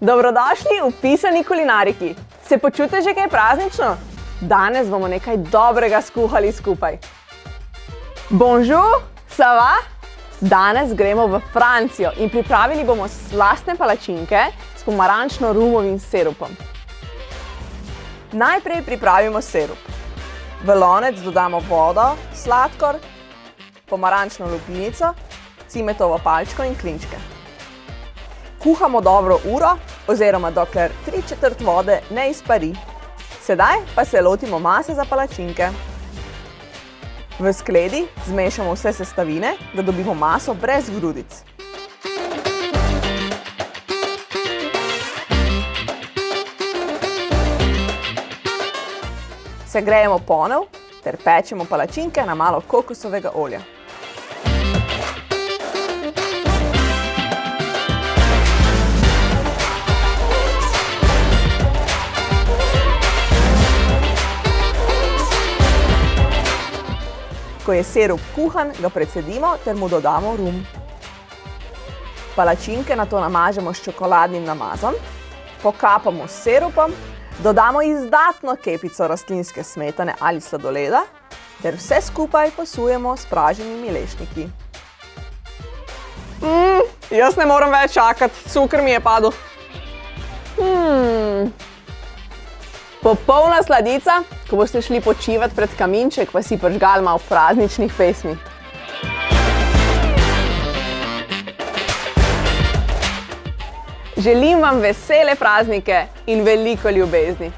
Dobrodošli v Pisani kulinariki. Se počutite že kaj praznično? Danes bomo nekaj dobrega skuhali skupaj. Bonjour, ça va? Danes gremo v Francijo in pripravili bomo slastne palačinke s pomarančno-rumovim sirupom. Najprej pripravimo sirup. V lonec dodamo vodo, sladkor, pomarančno lupinico, cimetovo palčko in klinčke. Kuhamo dobro uro oziroma dokler 3/4 vode ne izpari. Sedaj pa se lotimo mase za palačinke. V skledi zmešamo vse sestavine, da dobimo maso brez grudic. Segrejemo ponev ter pečemo palačinke na malo kokosovega olja. Ko je sirup kuhan, ga precedimo ter mu dodamo rum. Palačinke nato namažemo s čokoladnim namazom, pokapamo s sirupom, dodamo izdatno kepico rastlinske smetane ali sladoleda ter vse skupaj posujemo s praženimi lešniki. Jaz ne morem več čakati, cuker mi je padel. Popolna sladica, ko boste šli počivat pred kaminček, pa si prižgali malo prazničnih pesmi. Želim vam vesele praznike in veliko ljubezni.